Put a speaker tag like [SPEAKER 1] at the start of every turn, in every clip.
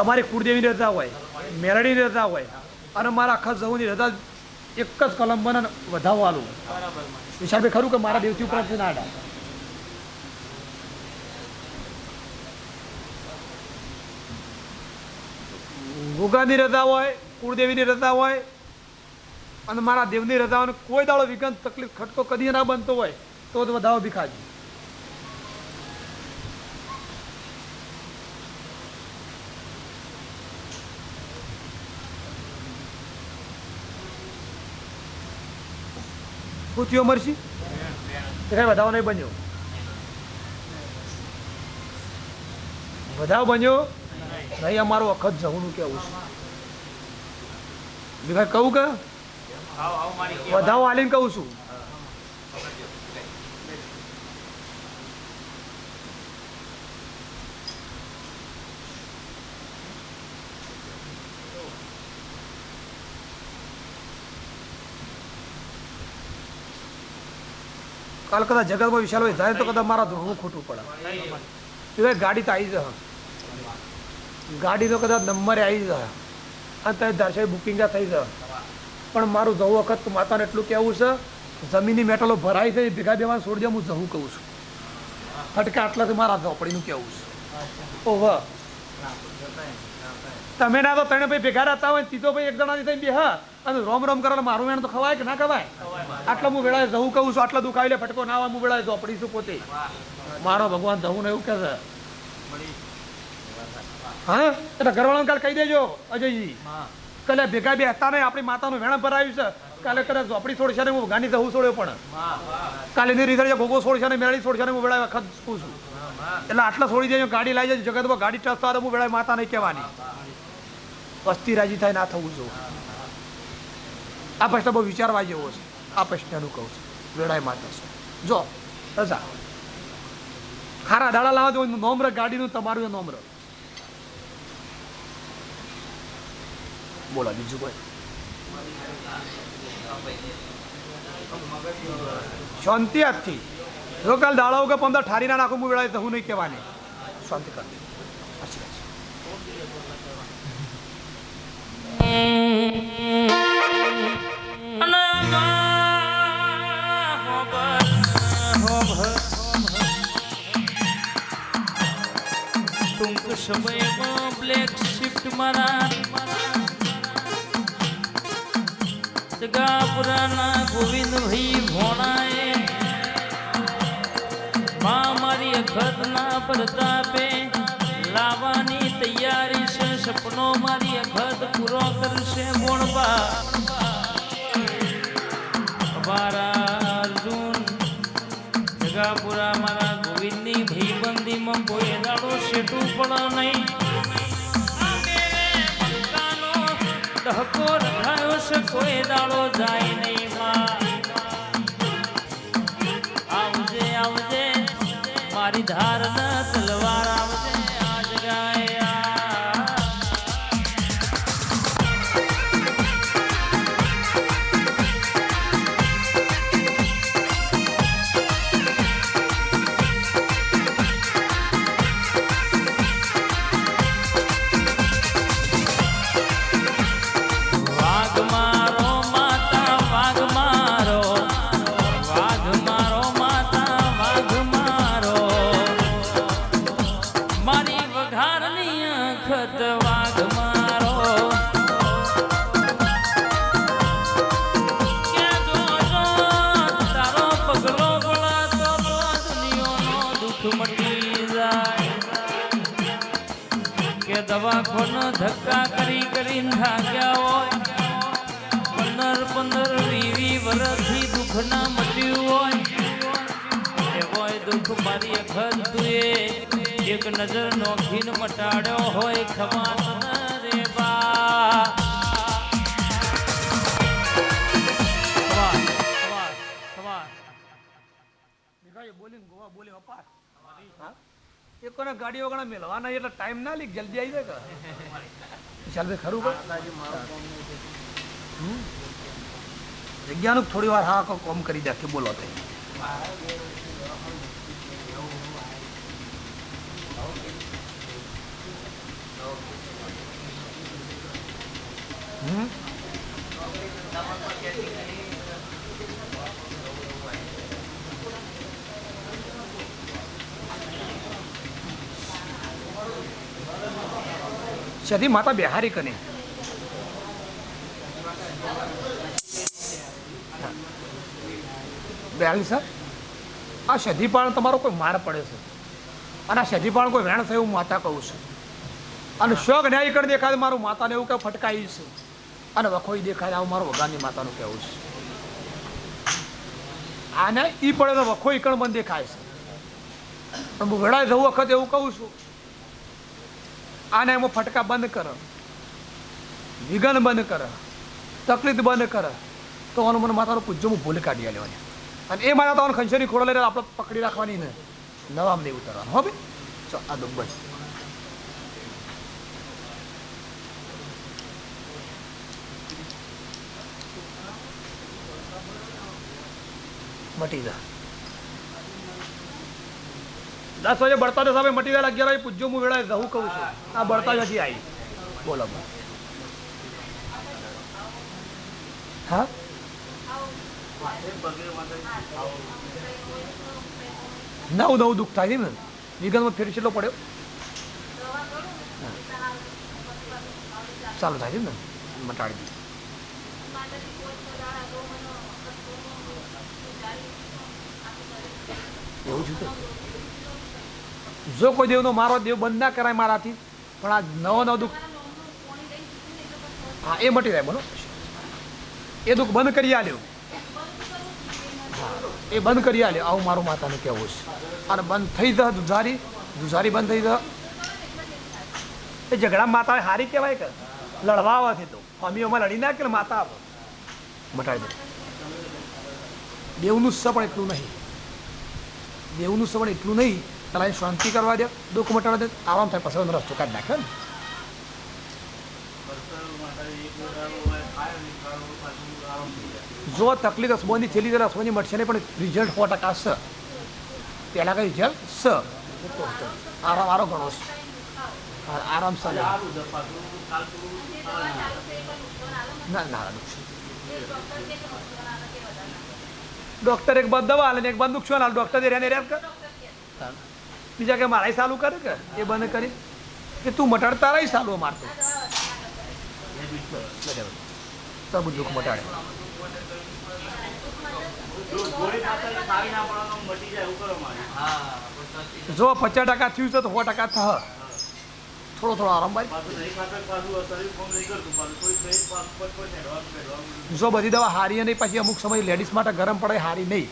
[SPEAKER 1] તમારી કુળદેવીની રજા હોય, મેરડીની રજા હોય અને મારા આખા જવુંની રજા એક જ કલમ બને વધાવવાનું વિશાલભાઈ ખરું કે મારા દેવથી ઉપરાંત ના આડા ગુગાની રજા હોય, કુળદેવીની રજા હોય અને મારા દેવની રજા હોય, કોઈ દાડો વિઘન તકલીફ ખટકો કદી ના બનતો હોય તો જ વધાવો ભીખાજી. શું થયો મરસી? કઈ વધાવો નહીં બન્યો? વધાવ બન્યો નહીં. અમારો વખત જવાનું કેવું છે બીજા કહું કે વધાવો હાલીને કહું છું. કાલ કદાચ જગતમાં વિશાલભાઈ જાય તો કદાચ મારા ધોવું ખોટું પડે. ગાડી તો આવી જાય, ગાડીનો કદાચ નંબરે આવી જાય અને ત્યાં દર્શાવી બુકિંગ થઈ જાય. પણ મારું જવું વખત માતાને એટલું કહેવું છે, જમીનની મેટલો ભરાઈ છે ભેગા બેમાં છોડી દે. હું જવું કહું છું ફટકા આટલાથી મારા ઝોપડીનું કહેવું છે. ઓહ તમે ના તો તને ભાઈ ભેગા રહેતા હોય તીધો ભાઈ એક જણાથી થઈ બે હા અને રોમ રોમ કરો મારું વેણ તો ખવાય કે ના ખવાય? આટલા હું વેળાએ જવું કહું છું. આટલા દુખાવી લે ફટકો ના હોય હું વેળાએ ઝોપડી છું પોતે. મારો ભગવાન જવું ને એવું કે છે. હા એટલે ઘરવાળાને કાલે કહી દેજો અજયજી કાલે ભેગા બે હતા નહીં આપણી માતાનું વેણ ભરાયું છે. કાલે કદાચ ઝોપડી છોડશે ને હું ગાંડી જવું છોડ્યો પણ કાલે ની રીતે ગોગો છોડશે ને મેળી છોડશે ને હું વેળા વખત છું. એટલે આટલા છોડી દેજો ગાડી લાવી જાય જગતમાં ગાડી ટચતો આવે હું વેળા માતા નહીં કહેવાની. વસ્તી રાજી થાય ના થવું જોવું. આ પ્રશ્ન બહુ વિચારવા જેવો છે. આ પ્રશ્નનું કહું છું વેળાએ માતા છે. જો રજા ખારા દાડા લાવવા દો નોમર ગાડીનું તમારું નોમર બોલા બીજું કોઈ શાંતિ આજથી જો કાલ દાડા કે 15 ઠારી ના નાખું હું વેળાએ હું નહીં કહેવાની. શાંતિ કર
[SPEAKER 2] ટૂંક સમયમાં બ્લેક શિફ્ટ મારા જગાપુરાના ગોવિંદભાઈ ભોણાએ મારી અખતના પ્રતાપે લાવવાની તૈયારી છે. સપનો મારી અખત પૂરો કરશે બોણબા મારા અર્જુન જગાપુરા મારા ગોવિંદની ભાઈબંધીમાં કોઈ દાડો શેઠું પણ નહીં. ધક્કો રખાયો છે કોઈ દાડો જાય નહીં. આવજે આવજે મારી ધાર ન તલવાર આવજે આજ ગાયા. દવાખાનો ધક્કા કરી કરીને થાક્યા હોય 15 20 વર્ષથી દુઃખ ના મટ્યું હોય એ હોય દુઃખ મારી અખત તુએ એક નજર નોખીને મટાડ્યો હોય. ખમા રે બા
[SPEAKER 1] બોલી ગોવા બોલી અપાર એકોને ગાડીઓ ગણા મેળવાના એટલે ટાઈમ ના લી જલ્દી આવી જાય કે વિશાલભાઈ ખરું જગ્યાનું થોડી વાર હા કોમ કરી દે કે બોલો તે સધી માતા બિહારી કને બેહારી સર આ સધીપાણ તમારો કોઈ માર પડે છે અને આ સધીપાણ કોઈ વેણ થયું હું માતા કહું છું અને શોખ ન્યાય કરી દેખાય મારું માતાને એવું કે ફટકાઈ છે અને વખોઈ દેખાય આવું મારું ભગવાનની માતાનું કહેવું છે આને ઈ પડે તો વખોઈ કણ બંધ દેખાય છે પણ હું વેળાએ જવું વખત એવું કહું છું આને એમાં ફટકા બંધ કર વિઘન બંધ કર તકલીફ બંધ કર તો આનું મને માતાનું પૂજ્ય હું ભૂલ કાઢી લેવાની અને એ મારા તો ખંચરી ખોડો લઈને આપણે પકડી રાખવાની ને નવામ નહીં ઉતરવાનું હો ભાઈ ચો આ દુબ્બજ મટી જા 10 વાગે બળતા તો સાહેબ મટી જાય 11 વાગે પૂજ્યો હું વેળાએ જવું કહું છું આ બળતા જ હજી આવી બોલો હા નવ દુઃખ થાય ને વિગતમાં ફેર કેટલો પડ્યો ચાલુ થાય છે ને મટાડી એવું છે જો કોઈ દેવનો મારો દેવ બંધ ના કરાય મારાથી પણ આ નવો દુઃખ હા એ મટી જાય બોલો એ દુઃખ બંધ કરી આલ્યો હા એ બંધ કરી આલ્યો આવું મારું માતાને કહેવું છે અને બંધ થઈ જાય દુધારી બંધ થઈ જાય એ ઝઘડા માતા હારી કહેવાય કે લડવા આવવાથી તો અમીઓમાં લડી નાખે ને માતા આપો મટાડી દે દેવનું સ પણ એટલું નહીં દેવનું સ પણ એટલું નહીં તારા શાંતિ કરવા દે દુઃખ મટાડવા દે આરામ થાય પછી રસ્તો કાઢી નાખે ને જો તકલીફ રસબોની થયેલી તો રસબોની મટશે નહીં પણ રિઝલ્ટ 100% છે પહેલાં કઈ રિઝલ્ટ સ આરામ આરો ઘણો છે આરામ ચાલે ના ના ડૉક્ટર એક બાદ દવા હાલે ને એક બાદ નુકસાન હાલ ડૉક્ટર રેને રેપ કર બીજા કે મારા ચાલુ કરે કે એ બંધ કરી કે તું મટાડતા રહી ચાલુ મારતો તો બધું દુઃખ મટાડે જો 50% થયું છે તો 100% થશે થોડો થોડો આરામ ભાઈ જો બધી દવા હારી નહીં પછી અમુક સમય લેડીઝ માટે ગરમ પડે હારી નહીં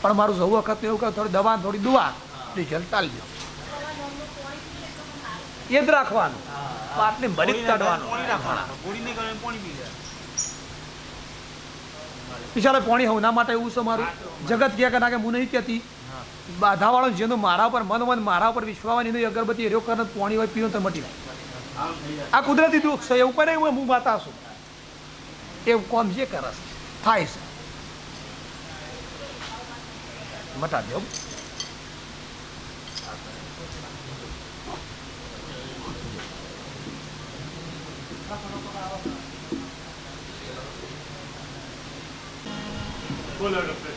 [SPEAKER 1] પણ મારું જવું વખત એવું કે થોડી દવા થોડી દુવા રિઝલ્ટ ચાલી દો એ જ રાખવાનું પાટને ભરી કાઢવાનું બિચારા પાણી હવના માટે એવું છે મારું જગત ક્યાં કે ના કે હું નહીં કહેતી બાધાવાળો જેનો મારા ઉપર મન મારા ઉપર વિશ્વાવાની નહીં અગરબત્તી એરો કરે પાણી હોય પીવું તો મટી જાય આ કુદરતી દુઃખ છે એવું કરે હું માતા છું એવું કોમ જે કરે થાય છે મટા દે બોલો ડોક્ટર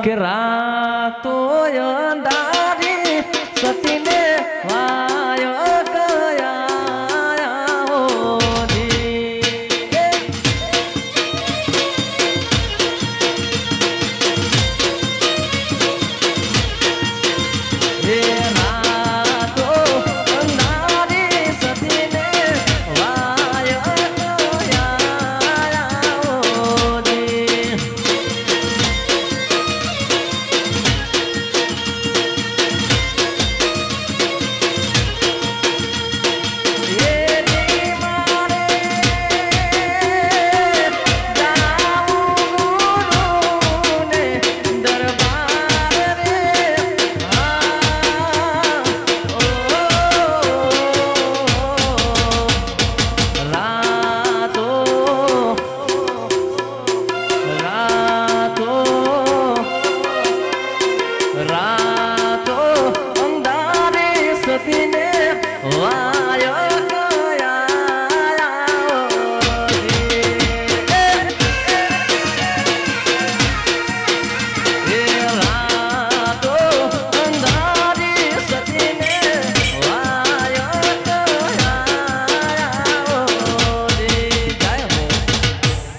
[SPEAKER 2] કે રાતો અંધારી સતીને